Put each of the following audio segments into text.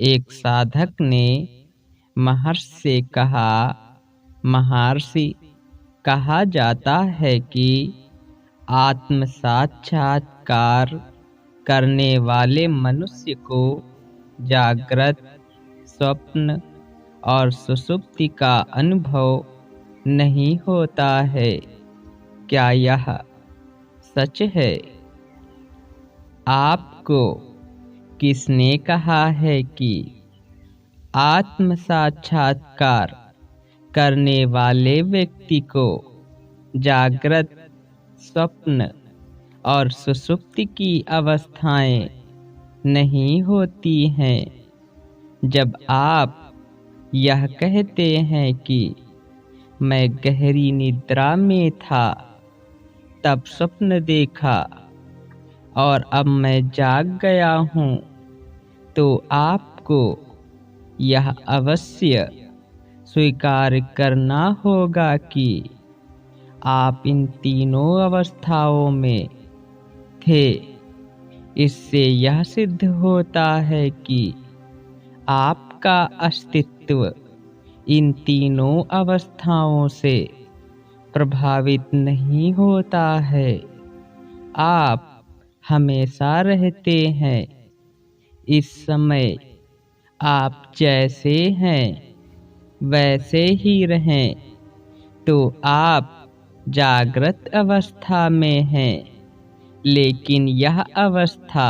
एक साधक ने महर्षि से कहा, महर्षि, कहा जाता है कि आत्म साक्षात्कार करने वाले मनुष्य को जागृत, स्वप्न और सुषुप्ति का अनुभव नहीं होता है। क्या यह सच है? आपको किसने कहा है कि आत्म साक्षात्कार करने वाले व्यक्ति को जागृत, स्वप्न और सुषुप्ति की अवस्थाएं नहीं होती हैं? जब आप यह कहते हैं कि मैं गहरी निद्रा में था, तब स्वप्न देखा और अब मैं जाग गया हूँ, तो आपको यह अवश्य स्वीकार करना होगा कि आप इन तीनों अवस्थाओं में थे। इससे यह सिद्ध होता है कि आपका अस्तित्व इन तीनों अवस्थाओं से प्रभावित नहीं होता है। आप हमेशा रहते हैं। इस समय आप जैसे हैं वैसे ही रहें, तो आप जागृत अवस्था में हैं, लेकिन यह अवस्था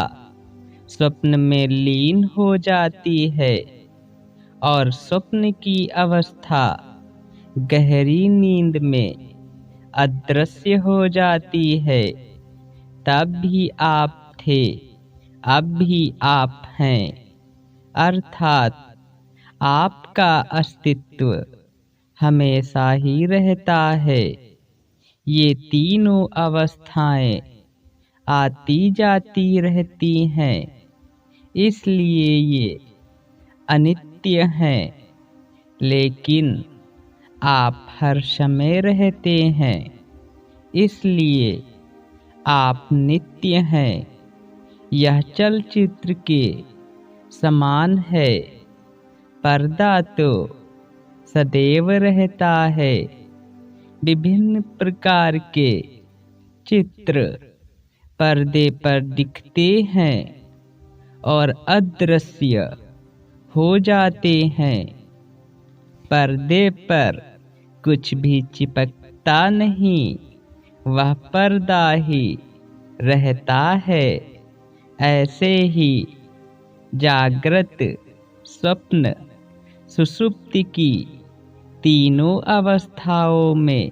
स्वप्न में लीन हो जाती है और स्वप्न की अवस्था गहरी नींद में अदृश्य हो जाती है। तब भी आप थे, अब भी आप हैं, अर्थात आपका अस्तित्व हमेशा ही रहता है। ये तीनों अवस्थाएं आती जाती रहती हैं, इसलिए ये अनित्य हैं, लेकिन आप हर समय रहते हैं, इसलिए आप नित्य हैं। यह चलचित्र के समान है। पर्दा तो सदैव रहता है। विभिन्न प्रकार के चित्र पर्दे पर दिखते हैं और अदृश्य हो जाते हैं। पर्दे पर कुछ भी चिपकता नहीं, वह पर्दा ही रहता है। ऐसे ही जागृत, स्वप्न, सुषुप्ति की तीनों अवस्थाओं में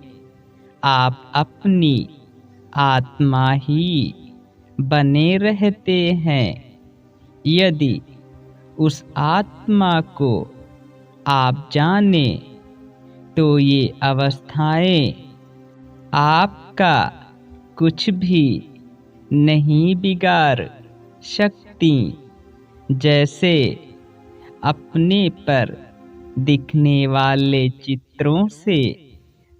आप अपनी आत्मा ही बने रहते हैं। यदि उस आत्मा को आप जाने, तो ये अवस्थाएं आपका कुछ भी नहीं बिगाड़ सकती। जैसे अपने पर दिखने वाले चित्रों से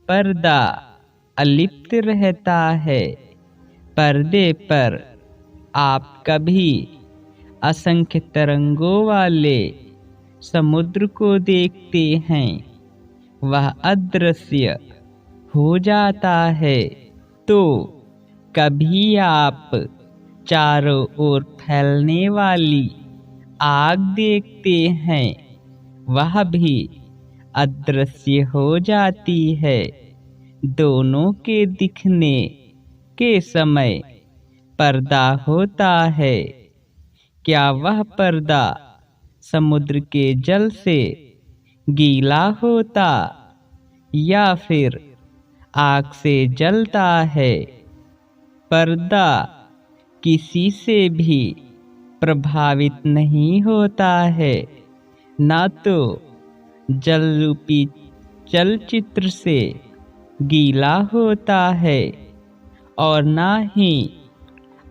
पर्दा अलिप्त रहता है, पर्दे पर आप कभी असंख्य तरंगों वाले समुद्र को देखते हैं, वह अदृश्य हो जाता है। तो कभी आप चारों ओर फैलने वाली आग देखते हैं, वह भी अदृश्य हो जाती है। दोनों के दिखने के समय पर्दा होता है। क्या वह पर्दा समुद्र के जल से गीला होता या फिर आग से जलता है? पर्दा किसी से भी प्रभावित नहीं होता है, ना तो जल रूपी चलचित्र से गीला होता है और ना ही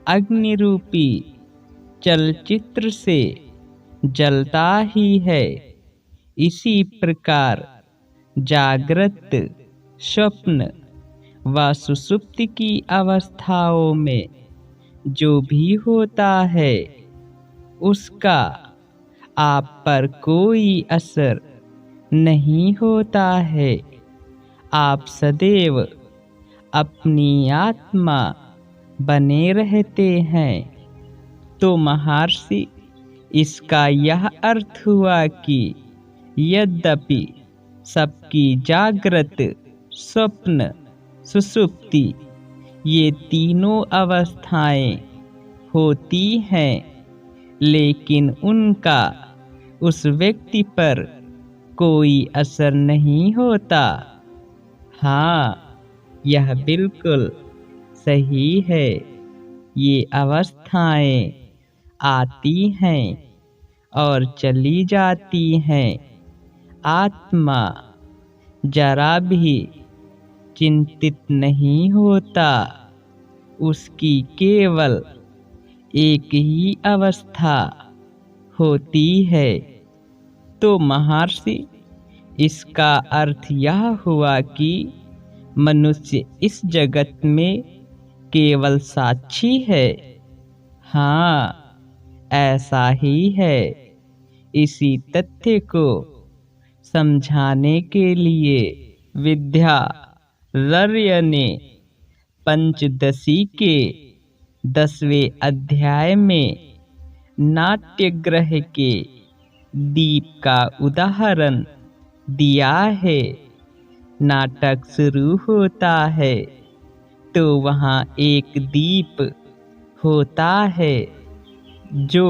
अग्नि रूपी चलचित्र से जलता ही है। इसी प्रकार जागृत, स्वप्न व सुषुप्ति की अवस्थाओं में जो भी होता है, उसका आप पर कोई असर नहीं होता है। आप सदैव अपनी आत्मा बने रहते हैं। तो महर्षि, इसका यह अर्थ हुआ कि यद्यपि सबकी जागृत, स्वप्न, सुषुप्ति ये तीनों अवस्थाएं होती हैं, लेकिन उनका उस व्यक्ति पर कोई असर नहीं होता। हाँ, यह बिल्कुल सही है। ये अवस्थाएं आती हैं और चली जाती हैं। आत्मा जरा भी चिंतित नहीं होता। उसकी केवल एक ही अवस्था होती है। तो महर्षि, इसका अर्थ यह हुआ कि मनुष्य इस जगत में केवल साक्षी है। हाँ, ऐसा ही है। इसी तथ्य को समझाने के लिए विद्यारण्य ने पंचदशी के 10वें अध्याय में नाट्यगृह के दीप का उदाहरण दिया है। नाटक शुरू होता है तो वहाँ एक दीप होता है जो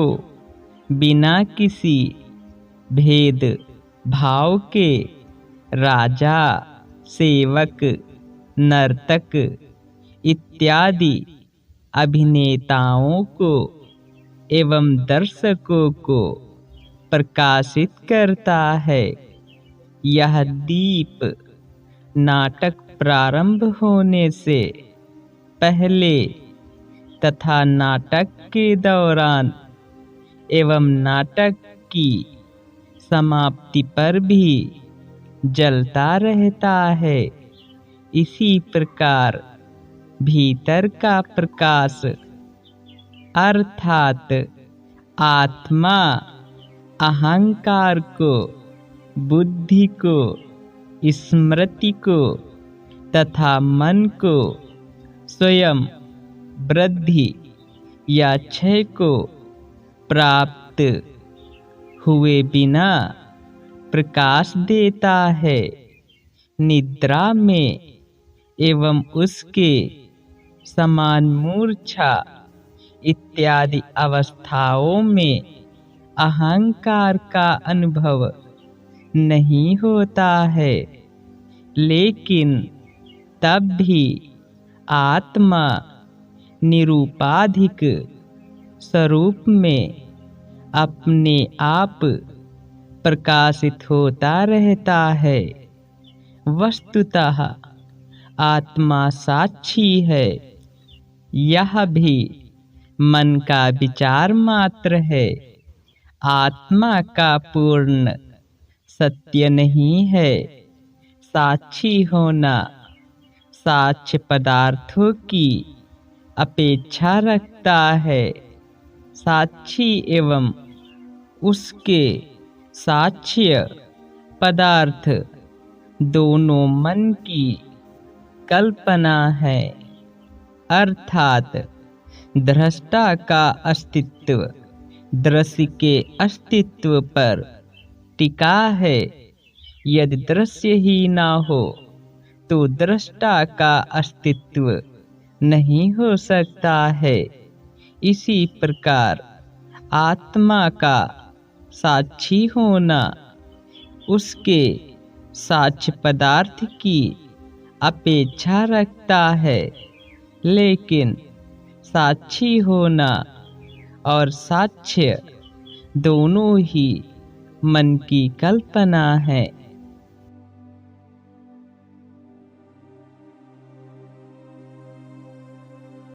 बिना किसी भेद भाव के राजा, सेवक, नर्तक इत्यादि अभिनेताओं को एवं दर्शकों को प्रकाशित करता है। यह दीप नाटक प्रारंभ होने से पहले तथा नाटक के दौरान एवं नाटक की समाप्ति पर भी जलता रहता है। इसी प्रकार भीतर का प्रकाश अर्थात आत्मा अहंकार को, बुद्धि को, स्मृति को तथा मन को स्वयं वृद्धि या क्षय को प्राप्त हुए बिना प्रकाश देता है। निद्रा में एवं उसके समान मूर्छा इत्यादि अवस्थाओं में अहंकार का अनुभव नहीं होता है, लेकिन तब भी आत्मा निरूपाधिक स्वरूप में अपने आप प्रकाशित होता रहता है। वस्तुतः आत्मा साक्षी है। यह भी मन का विचार मात्र है। आत्मा का पूर्ण सत्य नहीं है। साक्षी होना साक्ष्य पदार्थों की अपेक्षा रखता है। साक्षी एवं उसके साक्ष्य पदार्थ दोनों मन की कल्पना है, अर्थात दृष्टा का अस्तित्व दृश्य के अस्तित्व पर टिका है। यदि दृश्य ही ना हो तो दृष्टा का अस्तित्व नहीं हो सकता है। इसी प्रकार आत्मा का साक्षी होना उसके साक्ष्य पदार्थ की अपेक्षा रखता है, लेकिन साक्षी होना और साक्ष्य दोनों ही मन की कल्पना है।